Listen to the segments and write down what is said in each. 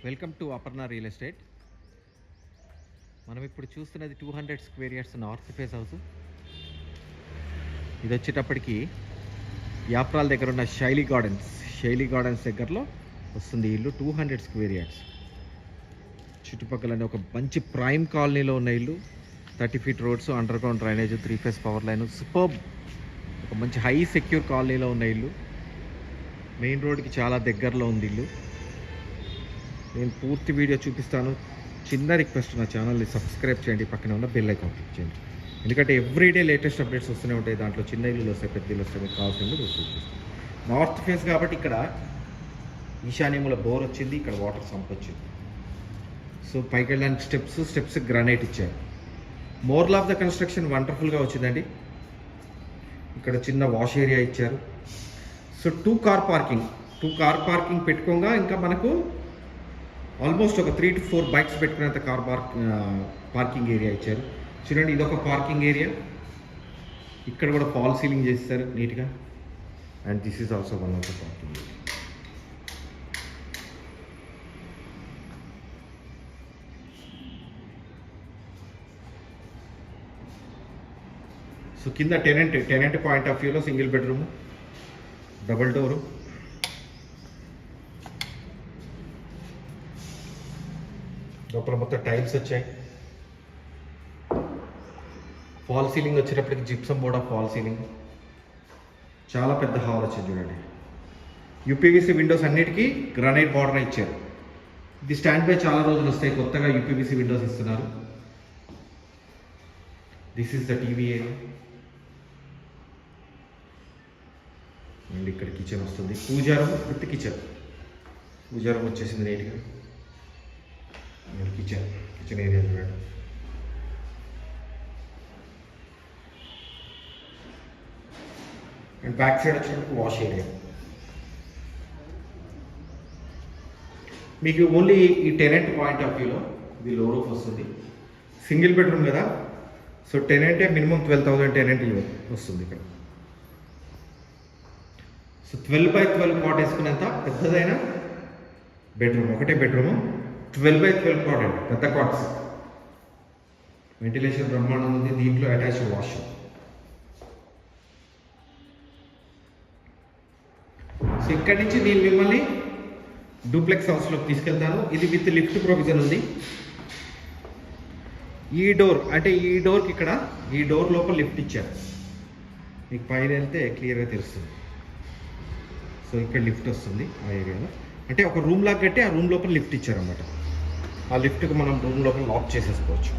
Welcome to Aparna real estate. మనం ఇప్పుడు చూస్తున్నది 200 square yards north face house. ఇది వచ్చేటప్పటికి యాప్రాల్ దగ్గర ఉన్న శైలి గార్డెన్స్ దగ్గరలో వస్తుంది ఇల్లు. 200 స్క్వేర్ యార్డ్స్ చుట్టుపక్కల ఒక మంచి ప్రైమ్ కాలనీలో ఉన్న ఇల్లు. 30 feet roads, under ground drainage, 3 phase power line, superb ఒక మంచి హై సెక్యూర్ కాలనీలో ఉన్న ఇల్లు. మెయిన్ రోడ్కి చాలా దగ్గరలో ఉంది ఇల్లు. నేను పూర్తి వీడియో చూపిస్తాను. చిన్న రిక్వెస్ట్, నా ఛానల్ని సబ్స్క్రైబ్ చేయండి, పక్కన ఉన్న బెల్ ఐకాన్ క్లిక్ చేయండి. ఎందుకంటే ఎవ్రీడే లేటెస్ట్ అప్డేట్స్ వస్తూనే ఉంటాయి. దాంట్లో చిన్న ఇల్లులు వస్తాయి, పెద్ద ఇల్లు వస్తాయి. మీకు కావాల్సింది చూపిస్తాను. నార్త్ ఫేస్ కాబట్టి ఇక్కడ ఈశాన్యముల బోర్ వచ్చింది, ఇక్కడ వాటర్ సంప్ వచ్చింది. సో పైకి వెళ్ళడానికి స్టెప్స్ గ్రానైట్ ఇచ్చారు. మోర్ల్ ఆఫ్ ద కన్స్ట్రక్షన్ వండర్ఫుల్గా వచ్చిందండి. ఇక్కడ చిన్న వాష్ ఏరియా ఇచ్చారు. సో టూ కార్ పార్కింగ్ పెట్టుకోగా ఇంకా మనకు ఆల్మోస్ట్ ఒక 3 to 4 బైక్స్ పెట్టుకునేంత పార్కింగ్ ఏరియా ఇచ్చారు. చూడండి, ఇదొక పార్కింగ్ ఏరియా. ఇక్కడ కూడా ఫాల్ సీలింగ్ చేస్తారు నీట్గా. And this is also one of the parking area. So కింద టెనెంట్ పాయింట్ ఆఫ్ వ్యూలో సింగిల్ బెడ్రూమ్, డబుల్ డోరు. లోపల మొత్తం టైల్స్ వచ్చాయి. ఫాల్ సీలింగ్ వచ్చేటప్పటికి gypsum board of fall ceiling. చాలా పెద్ద హాల్ వచ్చింది చూడండి. యూపీవీసీ విండోస్ అన్నిటికీ గ్రానైట్ బార్డర్ ఇచ్చారు. ఇది స్టాండ్ బై చాలా రోజులు వస్తాయి. కొత్తగా యూపీవీసీ విండోస్ ఇస్తున్నారు. This is the TV area. And ఇక్కడ కిచెన్ వస్తుంది. పూజారం విత్ కిచెన్. పూజారం వచ్చేసింది నీట్గా. కిచెన్ ఏరియా చూడండి. అండ్ బ్యాక్ సైడ్ వచ్చినప్పుడు వాష్ ఏరియా. మీకు ఓన్లీ ఈ టెనెంట్ పాయింట్ ఆఫ్ వ్యూలో ఇది లో రూఫ్ వస్తుంది. సింగిల్ బెడ్రూమ్ కదా, సో టెనెంటే మినిమం 12,000 టెనెంట్ వస్తుంది ఇక్కడ. సో 12 by 12 కాట్ వేసుకునేంత పెద్దదైన బెడ్రూమ్. ఒకటే బెడ్రూము, 12 by 12 కాట్ అండి, పెద్ద కాట్స్. వెంటిలేషన్ బ్రహ్మాండం ఉంది. దీంట్లో అటాచ్డ్ వాష్రూమ్. సో ఇక్కడి నుంచి నేను మిమ్మల్ని డూప్లెక్స్ హౌస్లోకి తీసుకెళ్తాను. ఇది విత్ లిఫ్ట్ ప్రొవిజన్ ఉంది. ఈ డోర్కి ఇక్కడ ఈ డోర్ లోపల లిఫ్ట్ ఇచ్చారు. మీకు పైన వెళ్తే క్లియర్గా తెలుస్తుంది. సో ఇక్కడ లిఫ్ట్ వస్తుంది ఆ ఏరియాలో. అంటే ఒక రూమ్ లాగా కట్టి ఆ రూమ్ లోపల లిఫ్ట్ ఇచ్చారన్నమాట. ఆ లిఫ్ట్కి మనం రూమ్ లోపల లాక్ చేసేసుకోవచ్చు.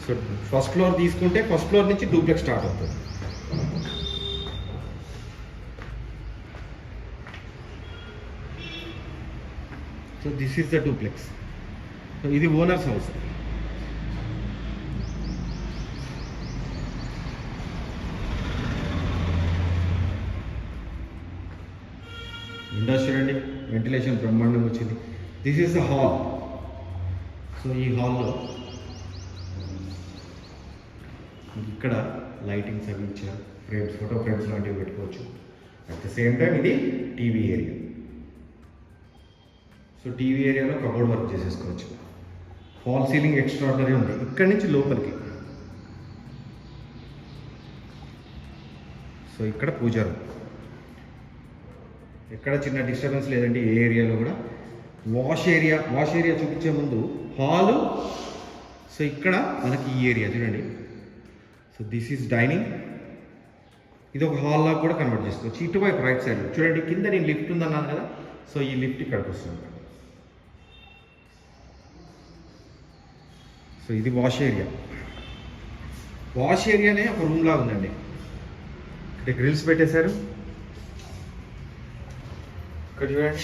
సో ఫస్ట్ ఫ్లోర్ తీసుకుంటే ఫస్ట్ ఫ్లోర్ నుంచి డూప్లెక్స్ స్టార్ట్ అవుతుంది. So this is the duplex. So ఇది ఓనర్స్ హౌస్. విండోస్ చూడండి, వెంటిలేషన్ బ్రహ్మాండంగా వచ్చింది. This is the hall. So ఈ హాల్లో ఇక్కడ లైటింగ్స్ అవి ఇచ్చారు. ఫోటో ఫ్రేమ్స్ లాంటివి పెట్టుకోవచ్చు. అట్ ద సేమ్ టైం ఇది టీవీ ఏరియా. సో టీవీ ఏరియాలో కబోర్డ్ వర్క్ చేసేసుకోవచ్చు. ఫాల్ సీలింగ్ ఎక్స్ట్రాడనరీ ఉంది. ఇక్కడి నుంచి లోపలికి. సో ఇక్కడ పూజారం. ఎక్కడ చిన్న డిస్టర్బెన్స్ లేదండి ఏ ఏరియాలో కూడా. వాష్ ఏరియా చూపించే ముందు హాలు. సో ఇక్కడ మనకి ఈ ఏరియా చూడండి. So this is dining. ఇది ఒక హాల్ లాగా కూడా కన్వర్ట్ చేసుకోవచ్చు. ఇటువైపు రైట్ సైడ్ చూడండి, కింద నేను లిఫ్ట్ ఉందన్నాను కదా. సో ఈ లిఫ్ట్ ఇక్కడికి వస్తుంది. సో ఇది వాష్ ఏరియానే ఒక రూమ్ లాగా ఉందండి. ఇక్కడ గ్రిల్స్ పెట్టేశారు. ఇక్కడ చూడండి,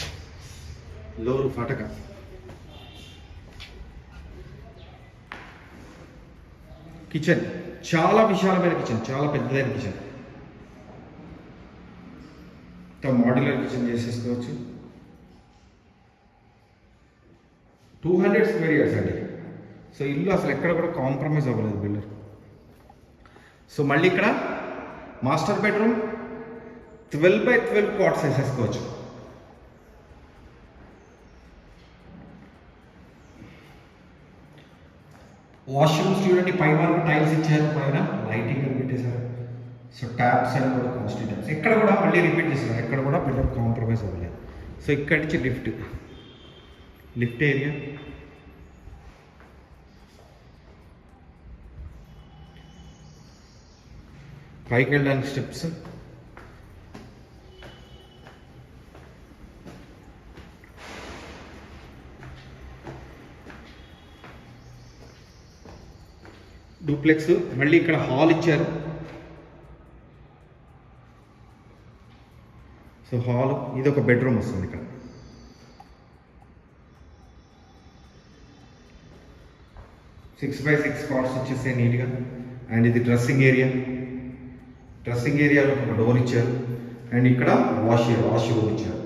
లోరు ఫటక. కిచెన్ చాలా విశాలమైన కిచెన్, చాలా పెద్దదైన కిచెన్. మాడ్యులర్ కిచెన్ చేసేసుకోవచ్చు. 200 స్క్వేర్ యార్డ్స్ అండి. సో ఇల్లు అసలు ఎక్కడ కూడా కాంప్రమైజ్ అవ్వలేదు బిల్డర్. సో మళ్ళీ ఇక్కడ మాస్టర్ బెడ్రూమ్, 12x12 కాట్స్ వేసేసుకోవచ్చు. వాష్రూమ్స్ చూడండి, పై వరకు టైల్స్ ఇచ్చారు, పైన లైటింగ్ అని పెట్టేశారు. సో ట్యాప్స్ అని కూడా కాస్ట్లీ ట్యాప్స్. ఎక్కడ కూడా మళ్ళీ రిపీట్ చేస్తారు, ఎక్కడ కూడా పిల్లలు కాంప్రమైజ్ అవ్వలేదు. సో ఇక్కడి నుంచి లిఫ్ట్ ఏరియా, పైకి వెళ్ళడానికి స్టెప్స్, డూప్లెక్స్. మళ్ళీ ఇక్కడ హాల్ ఇచ్చారు. సో హాల్, ఇది ఒక బెడ్రూమ్ వస్తుంది ఇక్కడ. సిక్స్ బై సిక్స్ కాట్స్ వచ్చేసాయి నీట్గా. అండ్ ఇది డ్రెస్సింగ్ ఏరియాలో ఒక డోర్ ఇచ్చారు. అండ్ ఇక్కడ వాష్ రూమ్ ఇచ్చారు.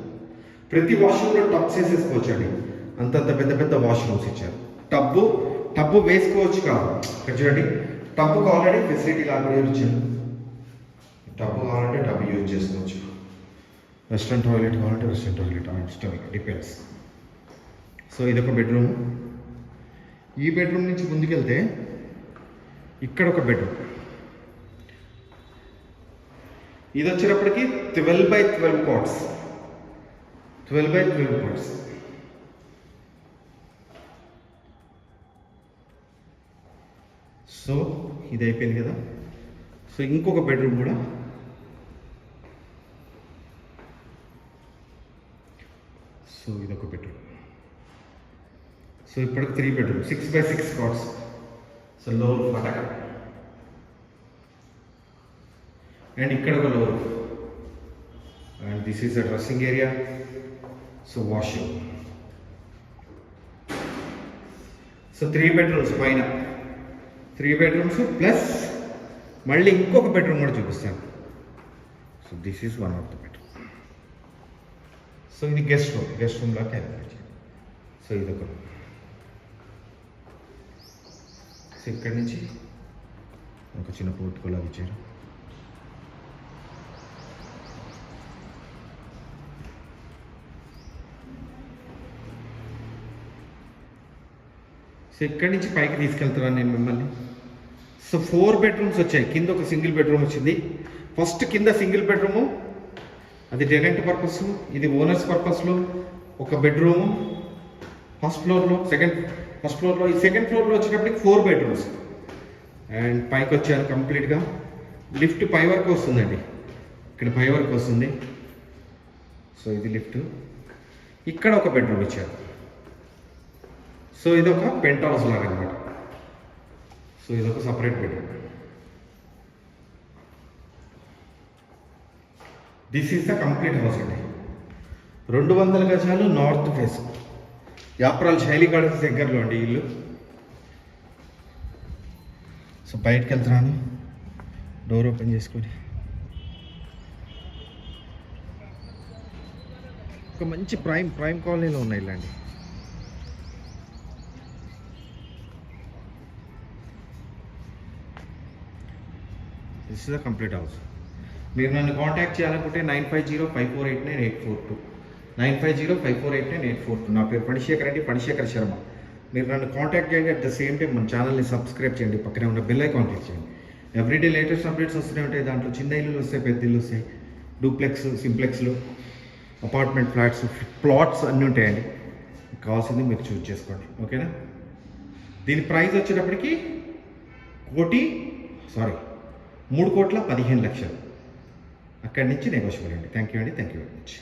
ప్రతి వాష్రూమ్లో టబ్స్ వేసేసుకోవచ్చు అండి, అంతంత పెద్ద వాష్రూమ్స్ ఇచ్చారు. టబ్బు వేసుకోవచ్చు కాదు, ఇక్కడ చూడండి, టబ్బుకి ఆల్రెడీ ఫెసిలిటీ లాగా ఇచ్చారు. టబ్బు కావాలంటే టబ్ యూజ్ చేసుకోవచ్చు. వెస్ట్రన్ టాయిలెట్ కావాలంటే వెస్ట్రన్ టాయిలెట్, ఇష్టం, డిపెండ్స్. సో ఇదొక బెడ్రూమ్. ఈ బెడ్రూమ్ నుంచి ముందుకెళ్తే ఇక్కడ ఒక బెడ్రూమ్. ఇది వచ్చేటప్పటికి 12x12 కాట్స్. సో ఇది అయిపోయింది కదా. సో ఇంకొక బెడ్రూమ్ కూడా. సో ఇదొక బెడ్రూమ్. సో ఇప్పటికి 3 bedroom, 6x6 cots. So lower పటక, అండ్ ఇక్కడ ఒక lower. And this is a dressing area. So washing. So 3 bedrooms పైన, 3 బెడ్రూమ్స్ ప్లస్ మళ్ళీ ఇంకొక బెడ్రూమ్ కూడా చూపిస్తాను. So this is one of the bedroom. So ఇది గెస్ట్ రూమ్లా క్యాలిక్యులేట్ చేయాలి. సో ఇదొక. సో ఇక్కడి నుంచి ఒక చిన్న పోర్టుకోలా ఇచ్చారు. సో ఇక్కడి నుంచి పైకి తీసుకెళ్తున్నాను నేను మిమ్మల్ని. సో 4 బెడ్రూమ్స్ వచ్చాయి. కింద ఒక సింగిల్ బెడ్రూమ్ వచ్చింది. ఫస్ట్ కింద సింగిల్ బెడ్రూము, అది టెనెంట్ పర్పస్, ఇది ఓనర్స్ పర్పస్లో ఒక బెడ్రూము. ఫస్ట్ ఫ్లోర్లో ఈ సెకండ్ ఫ్లోర్లో వచ్చేటప్పటికి 4 బెడ్రూమ్స్. అండ్ పైకి వచ్చారు కంప్లీట్గా. లిఫ్ట్ పై వరకు వస్తుందండి, ఇక్కడ పై వరకు వస్తుంది. సో ఇది లిఫ్ట్. ఇక్కడ ఒక బెడ్రూమ్ ఇచ్చారు. సో ఇదొక పెంట్ హౌస్ లాగా అనమాట. సో ఇదొక separate bedroom. This is the complete house అండి. 200 గజాలు, నార్త్ ఫేస్, యాప్రాల్ శైలి గార్డెన్స్ దగ్గరలో అండి ఇల్లు. సో బయటకు వెళ్తున్నాను, డోర్ ఓపెన్ చేసుకొని. ఒక మంచి ప్రైమ్ కాలనీలో ఉన్న ఇల్లు అండి. This is the complete house. మీరు నన్ను కాంటాక్ట్ చేయాలనుకుంటే 9505489842, 9505489842. నా పేరు పణిశేఖర్ అండి, పణిశేఖర్ శర్మ. మీరు నన్ను కాంటాక్ట్ చేయండి. అట్ ద సేమ్ టైం మన ఛానల్ని సబ్స్క్రైబ్ చేయండి, పక్కనే ఉన్న బెల్ ఐకాన్ క్లిక్ చేయండి. ఎవ్రీడే లేటెస్ట్ అప్డేట్స్ వస్తూనే ఉంటాయి. దాంట్లో చిన్న ఇల్లులు వస్తాయి, పెద్ద ఇల్లు వస్తాయి, డూప్లెక్స్, సింప్లెక్స్లు, అపార్ట్మెంట్ ఫ్లాట్స్, ప్లాట్స్ అన్నీ ఉంటాయండి. కావాల్సింది మీరు చూస్ చేసుకోండి, ఓకేనా. దీని ప్రైస్ వచ్చేటప్పటికి 3,15,00,000. అక్కడి నుంచి నెగోషియబుల్ అండి. Thank you very much.